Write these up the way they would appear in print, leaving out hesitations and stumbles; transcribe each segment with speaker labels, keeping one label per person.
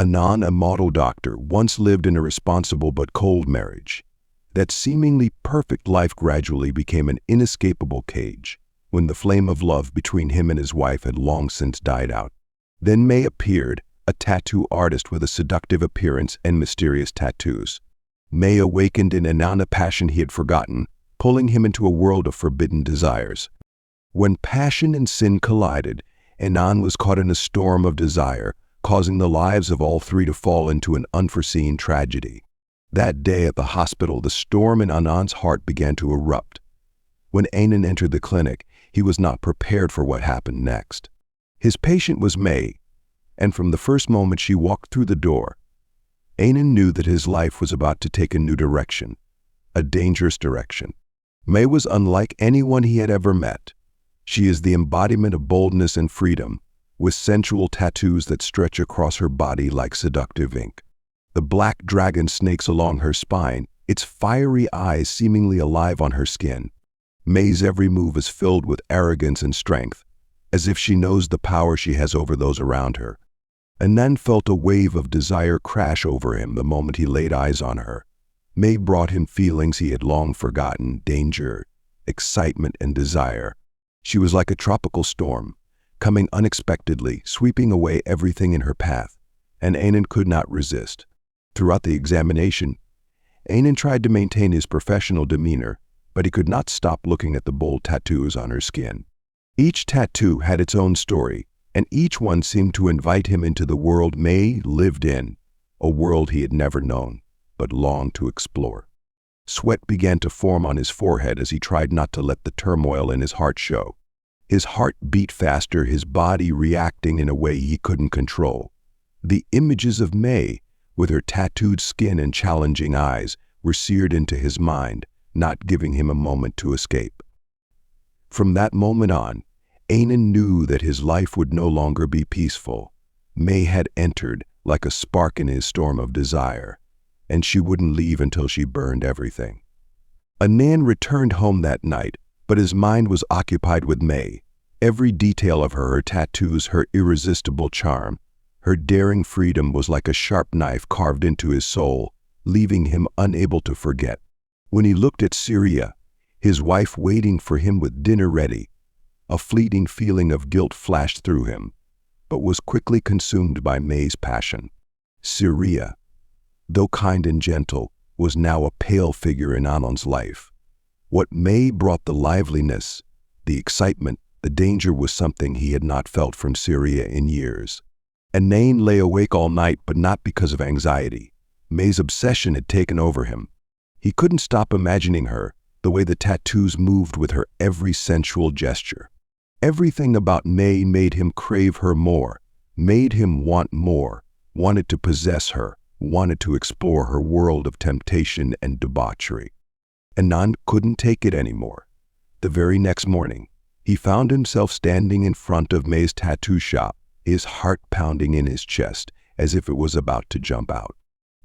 Speaker 1: Anan, a model doctor, once lived in a responsible but cold marriage. That seemingly perfect life gradually became an inescapable cage when the flame of love between him and his wife had long since died out. Then May appeared, a tattoo artist with a seductive appearance and mysterious tattoos. May awakened in Anan a passion he had forgotten, pulling him into a world of forbidden desires. When passion and sin collided, Anan was caught in a storm of desire, causing the lives of all three to fall into an unforeseen tragedy. That day at the hospital, the storm in Anan's heart began to erupt. When Anan entered the clinic, he was not prepared for what happened next. His patient was May, and from the first moment she walked through the door, Anan knew that his life was about to take a new direction, a dangerous direction. May was unlike anyone he had ever met. She is the embodiment of boldness and freedom, with sensual tattoos that stretch across her body like seductive ink. The black dragon snakes along her spine, its fiery eyes seemingly alive on her skin. May's every move is filled with arrogance and strength, as if she knows the power she has over those around her. Anan felt a wave of desire crash over him the moment he laid eyes on her. May brought him feelings he had long forgotten: danger, excitement, and desire. She was like a tropical storm, coming unexpectedly, sweeping away everything in her path, and Anan could not resist. Throughout the examination, Anan tried to maintain his professional demeanor, but he could not stop looking at the bold tattoos on her skin. Each tattoo had its own story, and each one seemed to invite him into the world May lived in, a world he had never known, but longed to explore. Sweat began to form on his forehead as he tried not to let the turmoil in his heart show. His heart beat faster, his body reacting in a way he couldn't control. The images of May, with her tattooed skin and challenging eyes, were seared into his mind, not giving him a moment to escape. From that moment on, Anan knew that his life would no longer be peaceful. May had entered like a spark in his storm of desire, and she wouldn't leave until she burned everything. Anan returned home that night, but his mind was occupied with May. Every detail of her tattoos, her irresistible charm, her daring freedom was like a sharp knife carved into his soul, leaving him unable to forget. When he looked at Syria, his wife waiting for him with dinner ready, a fleeting feeling of guilt flashed through him, but was quickly consumed by May's passion. Syria, though kind and gentle, was now a pale figure in Anan's life. What May brought, the liveliness, the excitement, the danger, was something he had not felt from Syria in years. Anan lay awake all night, but not because of anxiety. May's obsession had taken over him. He couldn't stop imagining her, the way the tattoos moved with her every sensual gesture. Everything about May made him crave her more, made him want more, wanted to possess her, wanted to explore her world of temptation and debauchery. Anan couldn't take it anymore. The very next morning, he found himself standing in front of May's tattoo shop, his heart pounding in his chest as if it was about to jump out.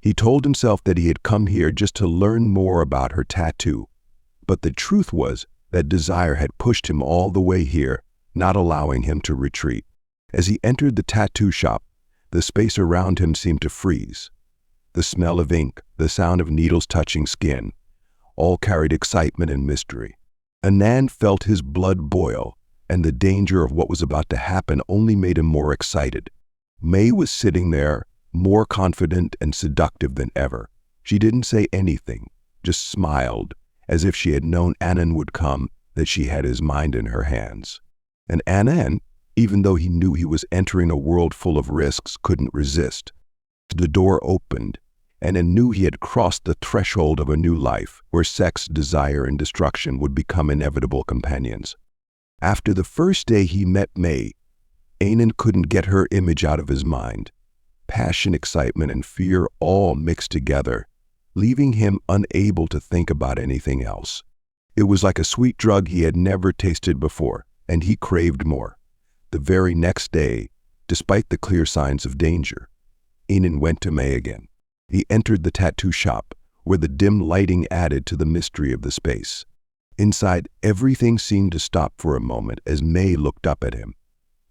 Speaker 1: He told himself that he had come here just to learn more about her tattoo, but the truth was that desire had pushed him all the way here, not allowing him to retreat. As he entered the tattoo shop, the space around him seemed to freeze. The smell of ink, the sound of needles touching skin, all carried excitement and mystery. Anan felt his blood boil, and the danger of what was about to happen only made him more excited. May was sitting there, more confident and seductive than ever. She didn't say anything, just smiled, as if she had known Anan would come, that she had his mind in her hands. And Anan, even though he knew he was entering a world full of risks, couldn't resist. The door opened, and Anan knew he had crossed the threshold of a new life, where sex, desire, and destruction would become inevitable companions. After the first day he met May, Anan couldn't get her image out of his mind. Passion, excitement, and fear all mixed together, leaving him unable to think about anything else. It was like a sweet drug he had never tasted before, and he craved more. The very next day, despite the clear signs of danger, Anan went to May again. He entered the tattoo shop, where the dim lighting added to the mystery of the space. Inside, everything seemed to stop for a moment as May looked up at him.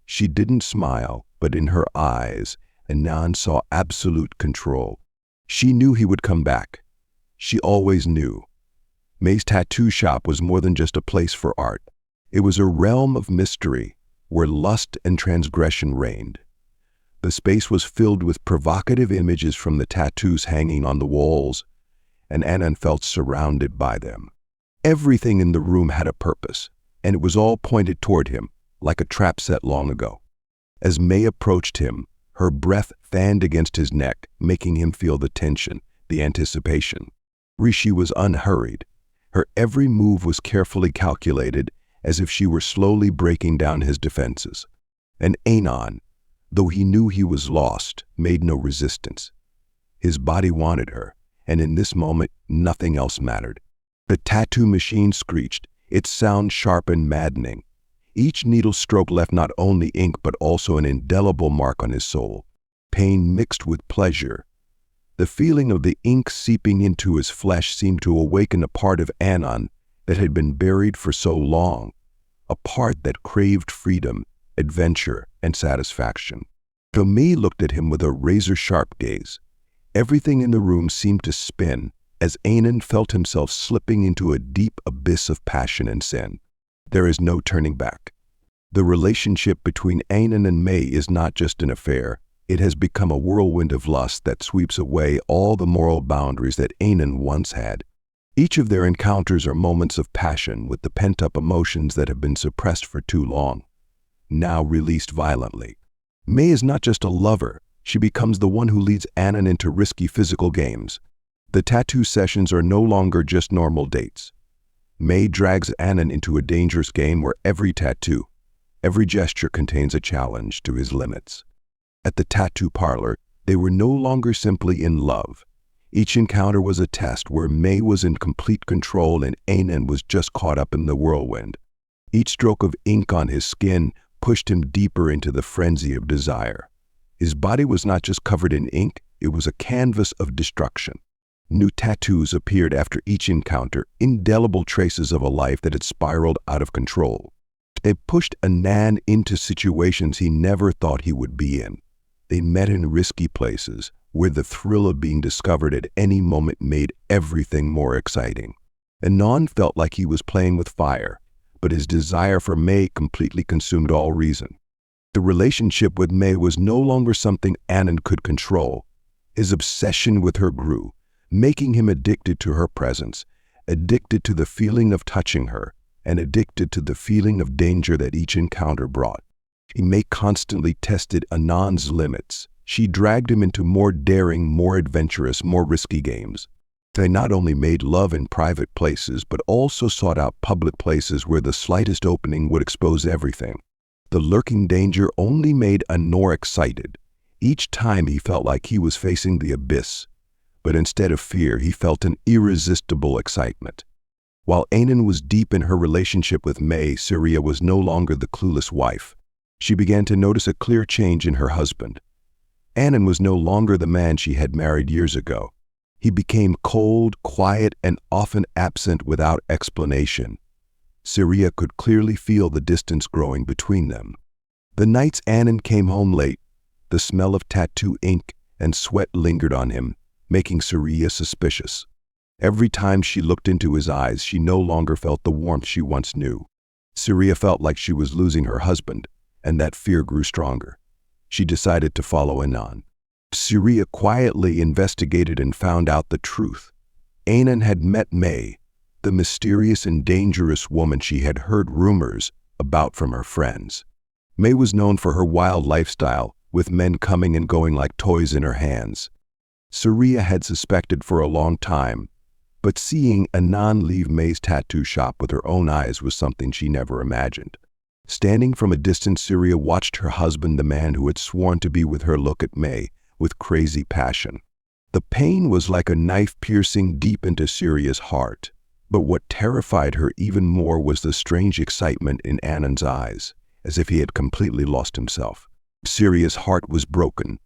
Speaker 1: She didn't smile, but in her eyes, Anan saw absolute control. She knew he would come back. She always knew. May's tattoo shop was more than just a place for art. It was a realm of mystery where lust and transgression reigned. The space was filled with provocative images from the tattoos hanging on the walls, and Anan felt surrounded by them. Everything in the room had a purpose, and it was all pointed toward him, like a trap set long ago. As May approached him, her breath fanned against his neck, making him feel the tension, the anticipation. Rishi was unhurried. Her every move was carefully calculated, as if she were slowly breaking down his defenses. And Anan, though he knew he was lost, made no resistance. His body wanted her, and in this moment, nothing else mattered. The tattoo machine screeched, its sound sharp and maddening. Each needle stroke left not only ink but also an indelible mark on his soul. Pain mixed with pleasure. The feeling of the ink seeping into his flesh seemed to awaken a part of Anan that had been buried for so long, a part that craved freedom, adventure, and satisfaction. May looked at him with a razor-sharp gaze. Everything in the room seemed to spin as Anan felt himself slipping into a deep abyss of passion and sin. There is no turning back. The relationship between Anan and May is not just an affair. It has become a whirlwind of lust that sweeps away all the moral boundaries that Anan once had. Each of their encounters are moments of passion with the pent-up emotions that have been suppressed for too long, now released violently. May is not just a lover. She becomes the one who leads Anan into risky physical games. The tattoo sessions are no longer just normal dates. May drags Anan into a dangerous game where every tattoo, every gesture contains a challenge to his limits. At the tattoo parlor, they were no longer simply in love. Each encounter was a test where May was in complete control and Anan was just caught up in the whirlwind. Each stroke of ink on his skin pushed him deeper into the frenzy of desire. His body was not just covered in ink, it was a canvas of destruction. New tattoos appeared after each encounter, indelible traces of a life that had spiraled out of control. They pushed Anan into situations he never thought he would be in. They met in risky places, where the thrill of being discovered at any moment made everything more exciting. Anan felt like he was playing with fire, but his desire for May completely consumed all reason. The relationship with May was no longer something Anan could control. His obsession with her grew, making him addicted to her presence, addicted to the feeling of touching her, and addicted to the feeling of danger that each encounter brought. May constantly tested Anan's limits. She dragged him into more daring, more adventurous, more risky games. They not only made love in private places, but also sought out public places where the slightest opening would expose everything. The lurking danger only made Anan more excited. Each time he felt like he was facing the abyss, but instead of fear, he felt an irresistible excitement. While Anan was deep in her relationship with May, Surya was no longer the clueless wife. She began to notice a clear change in her husband. Anan was no longer the man she had married years ago. He became cold, quiet, and often absent without explanation. Surya could clearly feel the distance growing between them. The nights Anan came home late, the smell of tattoo ink and sweat lingered on him, making Surya suspicious. Every time she looked into his eyes, she no longer felt the warmth she once knew. Surya felt like she was losing her husband, and that fear grew stronger. She decided to follow Anan. Surya quietly investigated and found out the truth. Anan had met May, the mysterious and dangerous woman she had heard rumors about from her friends. May was known for her wild lifestyle, with men coming and going like toys in her hands. Surya had suspected for a long time, but seeing Anan leave May's tattoo shop with her own eyes was something she never imagined. Standing from a distance, Surya watched her husband, the man who had sworn to be with her, look at May with crazy passion. The pain was like a knife piercing deep into Surya's heart. But what terrified her even more was the strange excitement in Anan's eyes, as if he had completely lost himself. Surya's heart was broken,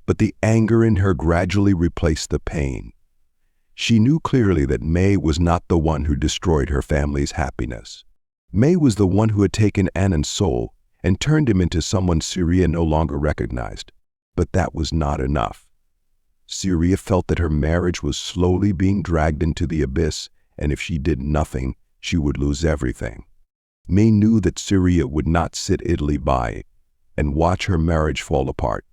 Speaker 1: but the anger in her gradually replaced the pain. She knew clearly that May was not the one who destroyed her family's happiness. May was the one who had taken Anan's soul and turned him into someone Surya no longer recognized. But that was not enough. Syria felt that her marriage was slowly being dragged into the abyss, and if she did nothing, she would lose everything. May knew that Syria would not sit idly by and watch her marriage fall apart.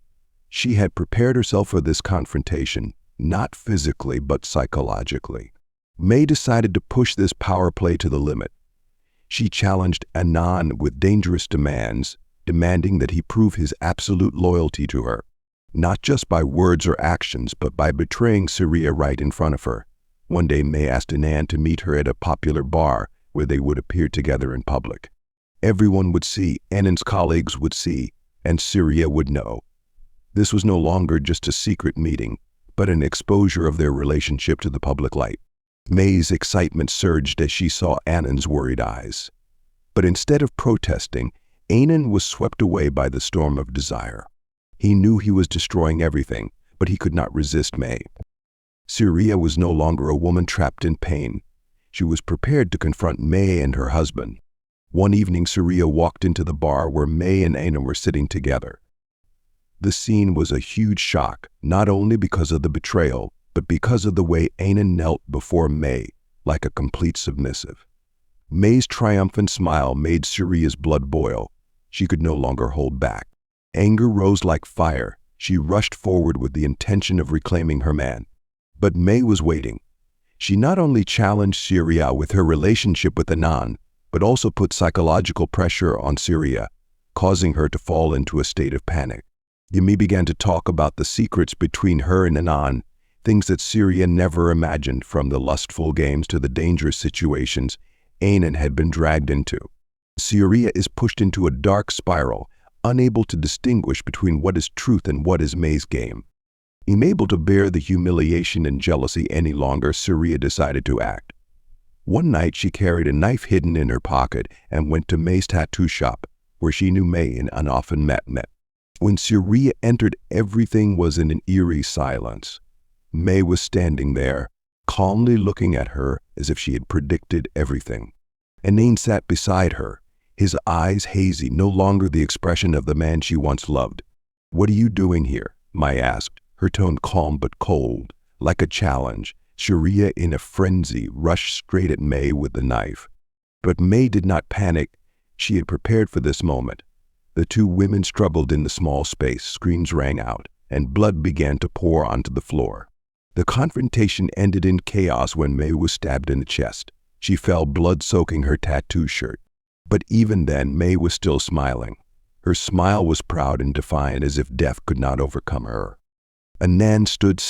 Speaker 1: She had prepared herself for this confrontation, not physically but psychologically. May decided to push this power play to the limit. She challenged Anan with dangerous demands, demanding that he prove his absolute loyalty to her, not just by words or actions, but by betraying Syria right in front of her. One day May asked Anan to meet her at a popular bar where they would appear together in public. Everyone would see, Anan's colleagues would see, and Syria would know. This was no longer just a secret meeting, but an exposure of their relationship to the public light. May's excitement surged as she saw Anan's worried eyes. But instead of protesting, Anan was swept away by the storm of desire. He knew he was destroying everything, but he could not resist May. Syria was no longer a woman trapped in pain. She was prepared to confront May and her husband. One evening, Syria walked into the bar where May and Anan were sitting together. The scene was a huge shock, not only because of the betrayal, but because of the way Anan knelt before May, like a complete submissive. May's triumphant smile made Syria's blood boil. She could no longer hold back. Anger rose like fire. She rushed forward with the intention of reclaiming her man. But May was waiting. She not only challenged Syria with her relationship with Anan, but also put psychological pressure on Syria, causing her to fall into a state of panic. May began to talk about the secrets between her and Anan, things that Syria never imagined, from the lustful games to the dangerous situations Anan had been dragged into. Syria is pushed into a dark spiral, unable to distinguish between what is truth and what is May's game. Unable to bear the humiliation and jealousy any longer, Syria decided to act. One night she carried a knife hidden in her pocket and went to May's tattoo shop, where she knew May and Anan often met. When Syria entered, everything was in an eerie silence. May was standing there, calmly looking at her as if she had predicted everything. Anan sat beside her, his eyes hazy, no longer the expression of the man she once loved. "What are you doing here?" May asked, her tone calm but cold, like a challenge. Syria, in a frenzy, rushed straight at May with the knife. But May did not panic. She had prepared for this moment. The two women struggled in the small space, screams rang out, and blood began to pour onto the floor. The confrontation ended in chaos when May was stabbed in the chest. She fell, blood soaking her tattoo shirt. But even then, May was still smiling. Her smile was proud and defiant, as if death could not overcome her. Anan stood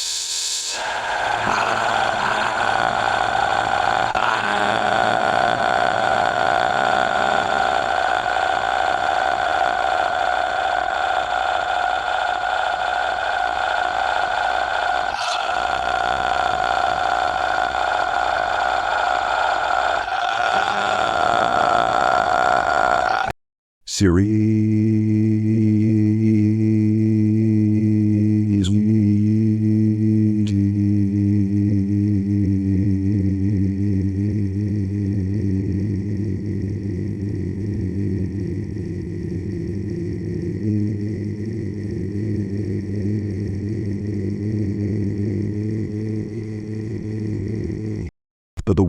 Speaker 1: but the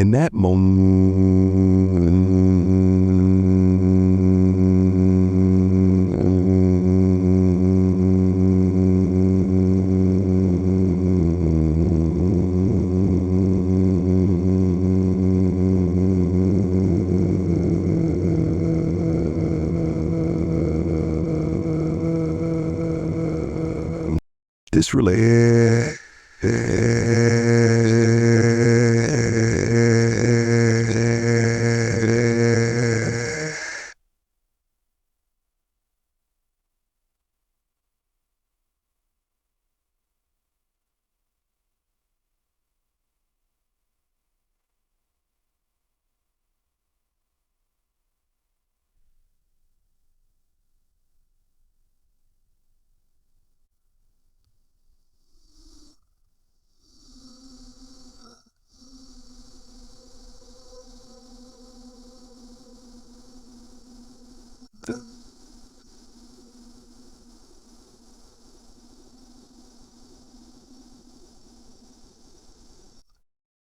Speaker 1: in that moment, This relationship